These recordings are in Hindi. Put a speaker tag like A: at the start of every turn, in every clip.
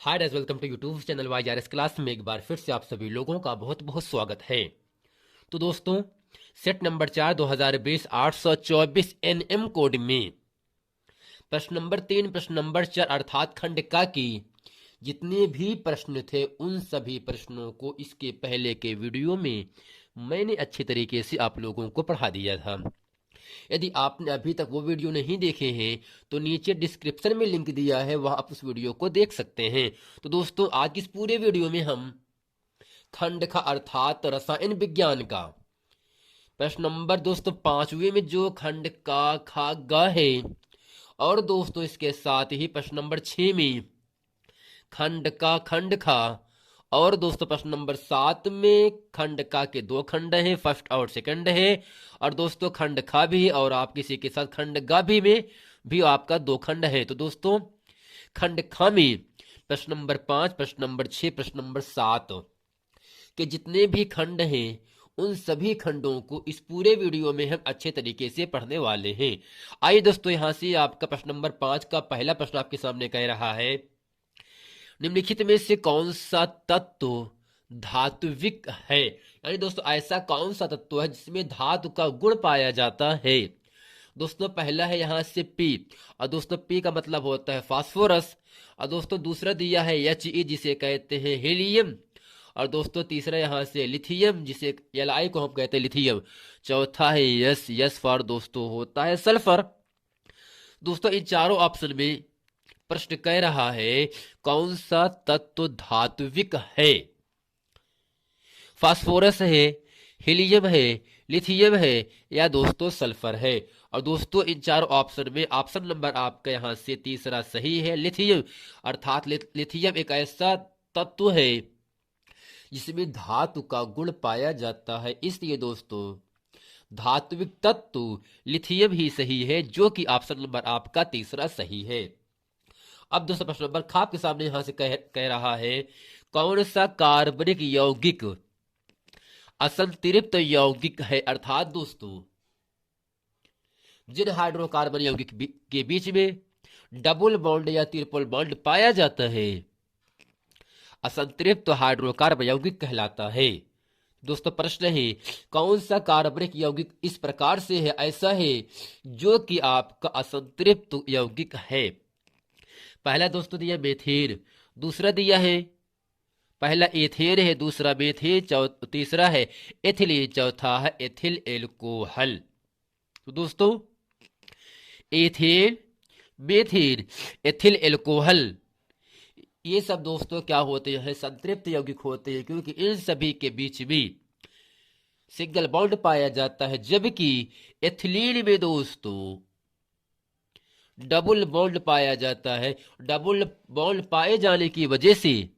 A: Hi guys, welcome to YouTube channel YRS class में एक बार फिर से आप सभी लोगों का बहुत बहुत स्वागत है। तो दोस्तों, सेट नंबर 4 2020 824 एनएम कोड में प्रश्न नंबर 3 प्रश्न नंबर 4 अर्थात खंड का की जितने भी प्रश्न थे उन सभी प्रश्नों को इसके पहले के वीडियो में मैंने अच्छे तरीके से आप लोगों को पढ़ा दिया था। यदि आपने अभी तक वो वीडियो नहीं देखे हैं तो नीचे डिस्क्रिप्शन में लिंक दिया है, वहां आप उस वीडियो को देख सकते हैं। तो दोस्तों, आज इस पूरे वीडियो में हम खंड का अर्थात रसायन विज्ञान का प्रश्न नंबर दोस्तों 5वें में जो खंड का खा गा है, और दोस्तों इसके साथ ही प्रश्न नंबर 6 में खंड का खंड खा, और दोस्तों प्रश्न नंबर 7 में खंड का के दो खंड हैं, फर्स्ट और सेकंड है, और दोस्तों खंड खा भी है, और आप किसी के साथ खंड गा भी में भी आपका दो खंड है। तो दोस्तों खंड खा में प्रश्न नंबर 5 प्रश्न नंबर 6 प्रश्न नंबर 7 के जितने भी खंड हैं उन सभी खंडों को इस पूरे वीडियो में हम अच्छे तरीके से पढ़ने वाले हैं। आइए दोस्तों, यहां से आपका प्रश्न नंबर 5 का पहला प्रश्न आपके सामने कह रहा है, निम्नलिखित में से कौन सा तत्व धात्विक है। यानी दोस्तों ऐसा कौन सा तत्व है जिसमें धातु का गुण पाया जाता है। दोस्तों पहला है यहां से पी, और दोस्तों पी का मतलब होता है फास्फोरस, और दोस्तों दूसरा दिया है He जिसे कहते हैं हीलियम, और दोस्तों तीसरा यहां से लिथियम जिसे Li को हम कहते हैं लिथियम, चौथा है यस, यस फॉर दोस्तों होता है सल्फर। दोस्तों इन चारों ऑप्शन में प्रश्न कह रहा है कौन सा तत्व धात्विक है। फास्फोरस है, हीलियम है, लिथियम है, या दोस्तों सल्फर है। और दोस्तों इन चार ऑप्शन में ऑप्शन नंबर आपका यहां से तीसरा सही है, लिथियम। अर्थात लिथियम एक ऐसा तत्व है जिसमें धातु का गुण पाया जाता है, इसलिए दोस्तों धात्विक तत्व लिथियम ही सही है, जो कि ऑप्शन नंबर आपका तीसरा सही है। अब दोस्तों प्रश्न नंबर खाप के सामने यहां से कह रहा है कौन सा कार्बनिक यौगिक असंतृप्त यौगिक है। अर्थात दोस्तों जिन हाइड्रोकार्बन यौगिक के बीच में डबल बॉन्ड या ट्रिपल बॉन्ड पाया जाता है असंतृप्त हाइड्रोकार्बन यौगिक कहलाता है। दोस्तों प्रश्न है कौन सा कार्बनिक यौगिक इस प्रकार से है, ऐसा है जो कि आपका असंतृप्त यौगिक है। पहला दोस्तों दिया मेथेन, दूसरा दिया है पहला एथेन है, दूसरा मेथेन, तीसरा है एथिलीन, चौथा है एथिल एल्कोहल। तो दोस्तों एथेन, मेथेन, एथिल एल्कोहल ये सब दोस्तों क्या होते हैं, संतृप्त यौगिक होते हैं, क्योंकि इन सभी के बीच में सिंगल बॉन्ड पाया जाता है, जबकि एथिलीन में दोस्तों डबल बॉन्ड पाया जाता है। डबल बॉन्ड पाए जाने की वजह से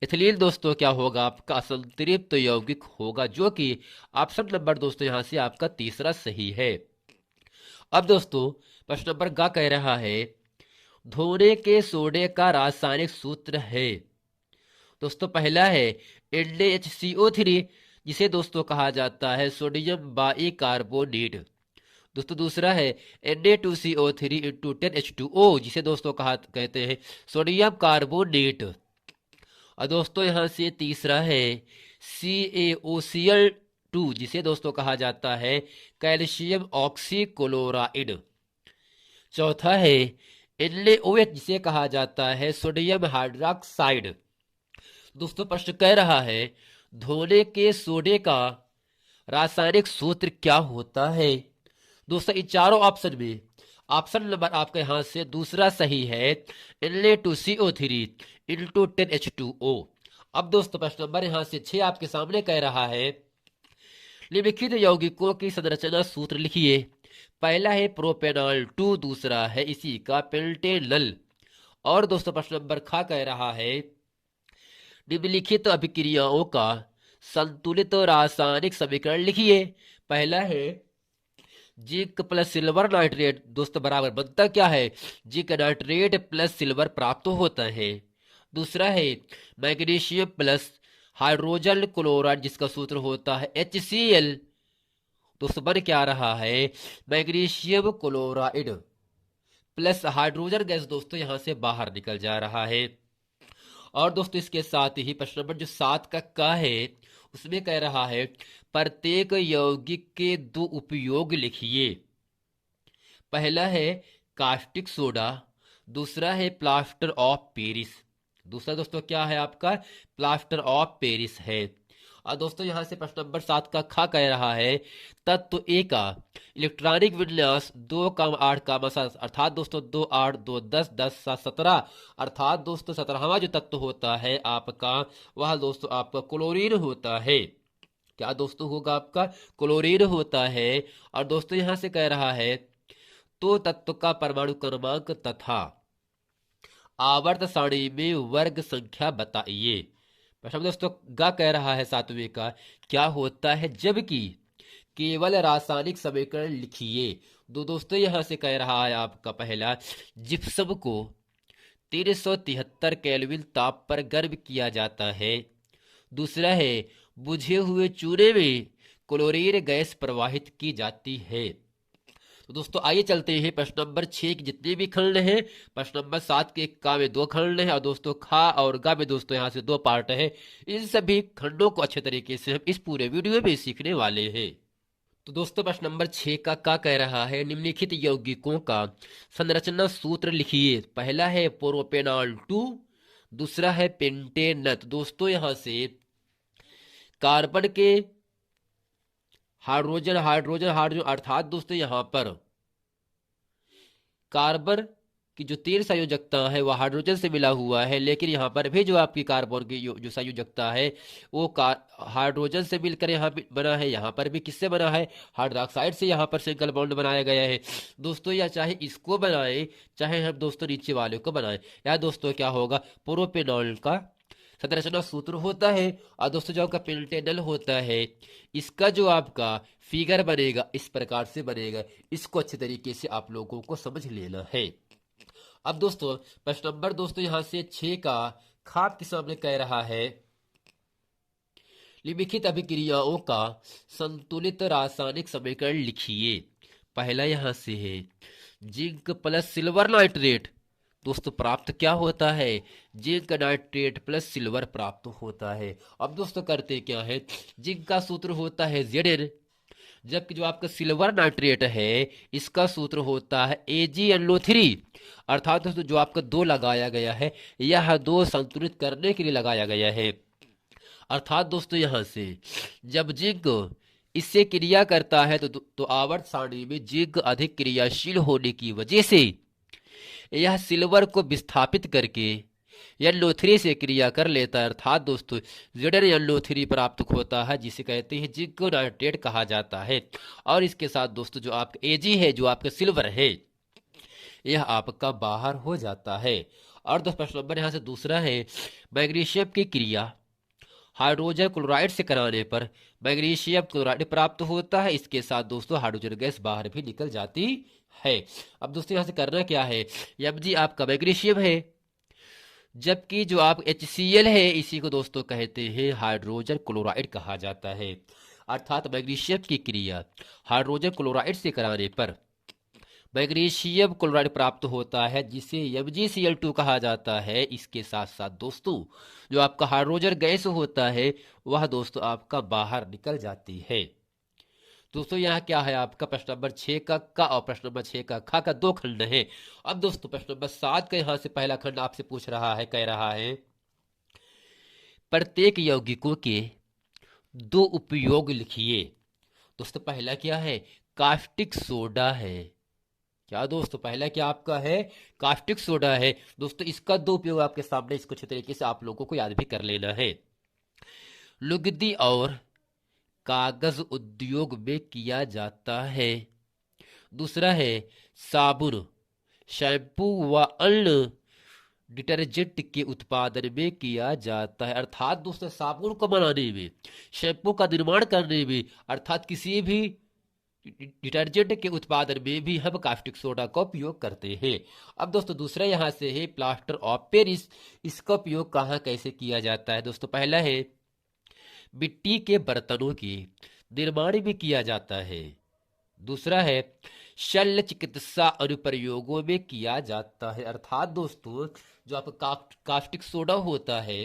A: एथिलीन दोस्तों क्या होगा, आपका असंतृप्त यौगिक होगा, जो कि ऑप्शन नंबर दोस्तों यहां से आपका तीसरा सही है। अब दोस्तों प्रश्न नंबर गा कह रहा है धोने के सोडे का रासायनिक सूत्र है। दोस्तों पहला है NaHCO3 जिसे दोस्तों कहा जाता है सोडियम बाई कार्बोनेट। दोस्तों दूसरा है Na2CO3 इंटू 10H2O जिसे दोस्तों कहते हैं सोडियम कार्बोनेट। और दोस्तों यहां से तीसरा है CaOCl2 जिसे दोस्तों कहा जाता है कैल्शियम ऑक्सीक्लोराइड। चौथा है NaOH जिसे कहा जाता है सोडियम हाइड्रोक्साइड। दोस्तों प्रश्न कह रहा है धोने के सोडे का रासायनिक सूत्र क्या होता है। दोस्तों इन चारों ऑप्शन में ऑप्शन नंबर आपके यहां से दूसरा सही है Na2CO3 इंटू 10H2O। अब दोस्तों प्रश्न नंबर यहां से 6 आपके सामने कह रहा है निम्नलिखित यौगिकों की संरचना सूत्र लिखिए। पहला है प्रोपेनॉल 2, दूसरा है इसी का पेंटेनल। और दोस्तों प्रश्न नंबर खा कह रहा है निम्नलिखित अभिक्रियाओं का संतुलित रासायनिक समीकरण लिखिए। पहला है जिंक प्लस सिल्वर नाइट्रेट, दोस्तों बराबर बनता क्या है, जिंक नाइट्रेट प्लस सिल्वर प्राप्त होता है। दूसरा है मैग्नीशियम प्लस हाइड्रोजन क्लोराइड जिसका सूत्र होता है HCl। दोस्तों बन क्या रहा है magnesium chloride plus hydrogen gas दोस्तों यहां से बाहर निकल जा रहा है। और दोस्तों इसके साथ ही प्रश्न नंबर जो 7 का है उसमें कह रहा है प्रत्येक यौगिक के दो उपयोग लिखिए। पहला है कास्टिक सोडा, दूसरा है प्लास्टर ऑफ पेरिस। दूसरा दोस्तों क्या है आपका, प्लास्टर ऑफ पेरिस है। और दोस्तों यहां से प्रश्न नंबर 7 का खा कह रहा है तत्व ए का इलेक्ट्रॉनिक विन्यास 2 8 अर्थात दोस्तों 2 8 2 10 10 7 17 अर्थात दोस्तों 17वां जो तत्व होता है आपका वह दोस्तों आपका क्लोरीन होता है। क्या दोस्तों होगा आपका, क्लोरीन होता है। और दोस्तों यहां से कह रहा है तो तत्व का परमाणु क्रमांक तथा आवर्त सारणी में वर्ग संख्या बताइए। प्रश्न दोस्तों गा कह रहा है 7वें का क्या होता है जबकि केवल रासायनिक समीकरण लिखिए। दोस्तों यहां से कह रहा है आपका पहला जिप्सम को 373 केल्विन ताप पर गर्म किया जाता है। दूसरा है बुझे हुए चूने में क्लोरीन गैस प्रवाहित की जाती है। तो दोस्तों आइए चलते हैं प्रश्न नंबर 6 के जितने भी खंड हैं। प्रश्न नंबर 7 के का में 2 खंड हैं और दोस्तों खा और गा में दोस्तों यहाँ से 2 पार्ट है। इन सभी खंडों को अच्छे तरीके से हम इस पूरे वीडियो में सीखने वाले हैं। तो दोस्तों प्रश्न नंबर 6 का कह रहा है निम्नलिखित यौगिकों का संरचना सूत्र लिखिए। पहला है प्रोपेनॉल 2, दूसरा है पेंटेन। दोस्तों यहां से कार्बन के हाइड्रोजन हाइड्रोजन हाइड्रोजन अर्थात दोस्तों यहां पर कार्बन की जो 3 संयोजकता है वह हाइड्रोजन से मिला हुआ है, लेकिन यहाँ पर भी जो आपकी कार्बन की जो संयोजकता है वो हाइड्रोजन से मिलकर यहाँ पे बना है। यहाँ पर भी किससे बना है, हाइड्रोक्साइड से यहाँ पर सिंगल बॉन्ड बनाया गया है दोस्तों। या चाहे इसको बनाए चाहे हम दोस्तों नीचे वाले को बनाए, या दोस्तों क्या होगा प्रोपेनॉल का संरचना सूत्र होता है। और दोस्तों जो आपका पेंटेनल होता है इसका जो आपका फिगर बनेगा इस प्रकार से बनेगा। इसको अच्छे तरीके से आप लोगों को समझ लेना है। अब दोस्तों प्रश्न नंबर दोस्तों यहां से 6 का खाप के सामने कह रहा है निम्नलिखित अभिक्रियाओं का संतुलित रासायनिक समीकरण लिखिए। पहला यहां से है जिंक प्लस सिल्वर नाइट्रेट। दोस्तों प्राप्त क्या होता है, जिंक नाइट्रेट प्लस सिल्वर प्राप्त होता है। अब दोस्तों करते क्या है, जिंक का सूत्र होता है Zn, जबकि जो आपका सिल्वर नाइट्रेट है इसका सूत्र होता है AgNO3। अर्थात दोस्तों जो आपका 2 लगाया गया है यह 2 संतुलित करने के लिए लगाया गया है। अर्थात दोस्तों यहां से जब जिंक इससे क्रिया करता है तो आवर्त सारणी में जिंक अधिक क्रियाशील होने की वजह से यह सिल्वर को विस्थापित करके NO3 से क्रिया कर लेता है। अर्थात दोस्तों ZnNO3 प्राप्त होता है जिसे कहते हैं जिंक नाइट्रेट कहा जाता है। और इसके साथ दोस्तों जो आपका Ag है जो आपका सिल्वर है यह आपका बाहर हो जाता है। और दोस्तों प्रश्न नंबर यहाँ से दूसरा है मैग्नीशियम की क्रिया हाइड्रोजन क्लोराइड से कराने पर मैग्नीशियम क्लोराइड प्राप्त होता है। इसके साथ दोस्तों हाइड्रोजन गैस बाहर भी निकल जाती है। अब दोस्तों यहां से करना क्या है, Mg आपका मैग्नीशियम है जबकि जो आप HCl है इसी को दोस्तों कहते हैं हाइड्रोजन क्लोराइड कहा जाता है। अर्थात मैग्नीशियम की क्रिया हाइड्रोजन क्लोराइड से कराने पर मैग्नीशियम क्लोराइड प्राप्त होता है जिसे MgCl2 कहा जाता है। इसके साथ साथ दोस्तों जो आपका हाइड्रोजन गैस होता है वह दोस्तों आपका बाहर निकल जाती है। दोस्तों यहाँ क्या है आपका प्रश्न नंबर 6 का और प्रश्न नंबर 6 का खा का 2 खंड है। अब दोस्तों प्रश्न नंबर 7 का यहाँ से पहला खंड आपसे पूछ रहा है, कह रहा है प्रत्येक यौगिकों के 2 उपयोग लिखिए। दोस्तों पहला क्या है, कास्टिक सोडा है। क्या दोस्तों पहला क्या आपका है, कास्टिक सोडा है। दोस्तों इसका 2 उपयोग आपके सामने, इसको अच्छे तरीके से आप लोगों को याद भी कर लेना है। लुगदी और कागज उद्योग में किया जाता है। दूसरा है साबुन, शैम्पू व अन्य डिटर्जेंट के उत्पादन में किया जाता है। अर्थात दोस्तों साबुन को बनाने में, शैम्पू का निर्माण करने में, अर्थात किसी भी डिटर्जेंट के उत्पादन में भी हम कास्टिक सोडा का उपयोग करते हैं। अब दोस्तों दूसरा यहां से है प्लास्टर ऑफ पेरिस। इसका उपयोग कहां कैसे किया जाता है, दोस्तों पहला है मिट्टी के बर्तनों के निर्माण भी किया जाता है। दूसरा है शल्य चिकित्सा अनुप्रयोगों में किया जाता है। अर्थात दोस्तों जो आपका कास्टिक सोडा होता है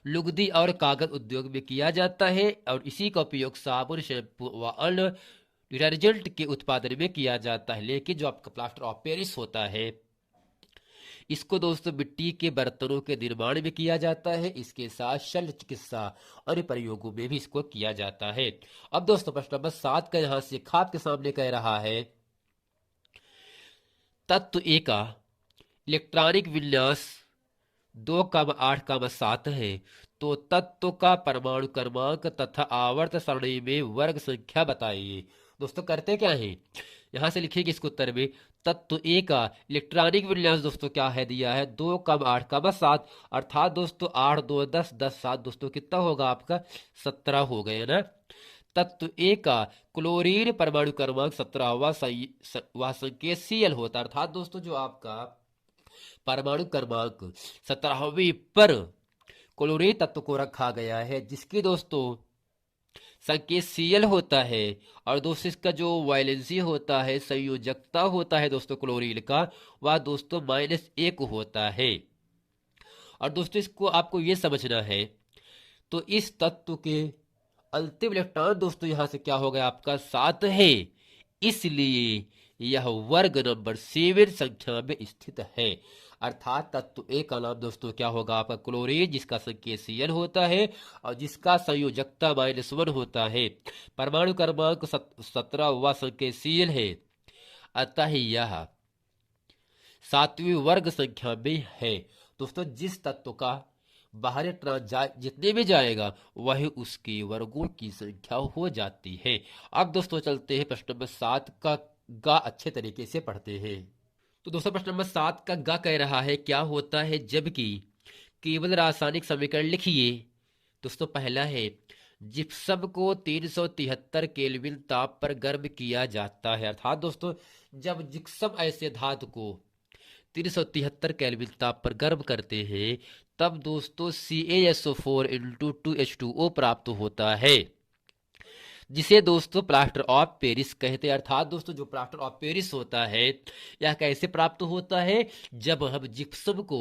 A: लुगदी और कागज उद्योग में किया जाता है और इसी का उपयोग साबुन, शैम्पू व अन्य डिटर्जेंट के उत्पादन में किया जाता है। लेकिन जो आपका प्लास्टर ऑफ पेरिस होता है इसको दोस्तों मिट्टी के बर्तनों के निर्माण में किया जाता है, इसके साथ शल्य चिकित्सा और प्रयोगों में भी इसको किया जाता है। अब दोस्तों प्रश्न नंबर 7 का यहां से आपके सामने कह रहा है तत्व ए का इलेक्ट्रॉनिक विन्यास 2,8,7 है तो तत्व का परमाणु क्रमांक तथा आवर्त सारणी में वर्ग संख्या बताइए। दोस्तों करते क्या है, यहां से लिखिए कि इसको उत्तर में तत्व ए का इलेक्ट्रॉनिक विन्यास दोस्तों क्या है दिया है 2,8,7 अर्थात दोस्तों 8 2 10 10 7 दोस्तों कितना होगा आपका 17 हो गए ना। तत्व ए का क्लोरीन परमाणु क्रमांक 17वां वह संकेत Cl होता है। अर्थात दोस्तों जो आपका परमाणु क्रमांक 17वें पर क्लोरीन तत्व को रखा गया है जिसकी दोस्तों संकेत Cl होता है और दोस्तों इसका जो वैलेंसी होता है संयोजकता होता है दोस्तों क्लोरीन का वह दोस्तों -1 होता है। और दोस्तों इसको आपको ये समझना है तो इस तत्व के अंतिम इलेक्ट्रॉन दोस्तों यहां से क्या हो गया आपका 7 है, इसलिए यह वर्ग नंबर 7 संख्या में स्थित है। अर्थात तत्व ए का नाम दोस्तों क्या होगा आपका क्लोरीन जिसका संकेत Cl होता है और जिसका संयोजकता -1 होता है, परमाणु क्रमांक 17 व संकेत Cl है, अतः यह 7वीं वर्ग संख्या में है। दोस्तों जिस तत्व का बाहरी जितने भी जाएगा वही उसके वर्गों की संख्या हो जाती है। अब दोस्तों चलते हैं प्रश्न नंबर 7 का गा अच्छे तरीके से पढ़ते हैं। तो दोस्तों प्रश्न नंबर 7 का गा कह रहा है क्या होता है जबकि केवल रासायनिक समीकरण लिखिए। दोस्तों पहला है जिप्सम को 373 केल्विन ताप पर गर्म किया जाता है। अर्थात दोस्तों जब जिप्सम ऐसे धातु को 373 केल्विन ताप पर गर्म करते हैं तब दोस्तों CaSO4 × 2H2O प्राप्त होता है जिसे दोस्तों प्लास्टर ऑफ पेरिस कहते हैं। अर्थात दोस्तों जो प्लास्टर ऑफ पेरिस होता है यह कैसे प्राप्त होता है जब हम जिप्सम को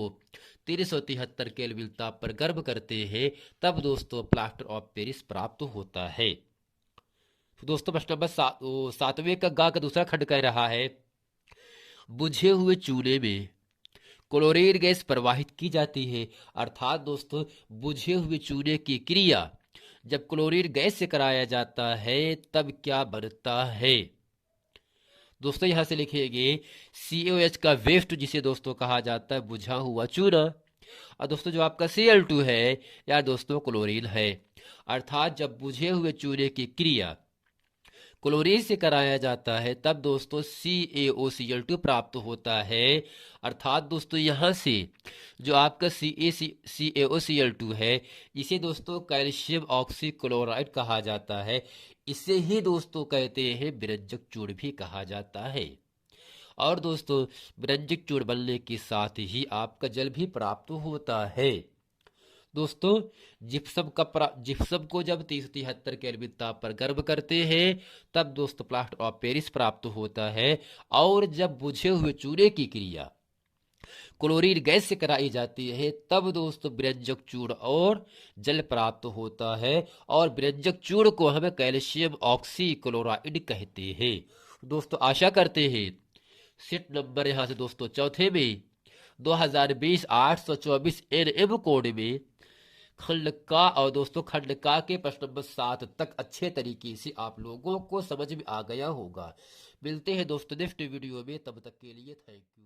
A: 373 केल्विन ताप पर गर्म करते हैं तब दोस्तों प्लास्टर ऑफ पेरिस प्राप्त होता है। तो दोस्तों प्रश्न नंबर 7वें का गा का दूसरा खंड कह रहा है बुझे हुए चूल्हे में क्लोरीन गैस प्रवाहित की जाती है। अर्थात दोस्तों बुझे हुए चूल्हे की क्रिया जब क्लोरीन गैस से कराया जाता है तब क्या बनता है। दोस्तों यहां से लिखेंगे COH का वेस्ट जिसे दोस्तों कहा जाता है बुझा हुआ चूना और दोस्तों जो आपका Cl2 है या दोस्तों क्लोरीन है। अर्थात जब बुझे हुए चूने की क्रिया क्लोरीन से कराया जाता है तब दोस्तों CaOCl2 प्राप्त होता है। अर्थात दोस्तों यहां से जो आपका CaOCl2 है इसे दोस्तों कैल्शियम ऑक्सीक्लोराइड कहा जाता है, इसे ही दोस्तों कहते हैं विरंजक चूर्ण भी कहा जाता है। और दोस्तों विरंजक चूर्ण बनने के साथ ही आपका जल भी प्राप्त होता है। दोस्तों जिप्सम को जब 373 केल्विन ताप पर गर्म करते हैं तब दोस्तों प्लास्टर ऑफ पेरिस प्राप्त होता है और जब बुझे हुए चूने की क्रिया क्लोरीन गैस से कराई जाती है तब दोस्तों विरंजक चूर्ण और जल प्राप्त होता है और विरंजक चूर्ण को हम कैल्शियम ऑक्सीक्लोराइड कहते हैं। दोस्तों आशा करते हैं सीट नंबर यहां से दोस्तों चौथे में 2020 824 NM कोड में खंड का और दोस्तों खंड का के प्रश्न नंबर 7 तक अच्छे तरीके से आप लोगों को समझ में आ गया होगा। मिलते हैं दोस्तों नेक्स्ट वीडियो में, तब तक के लिए थैंक यू।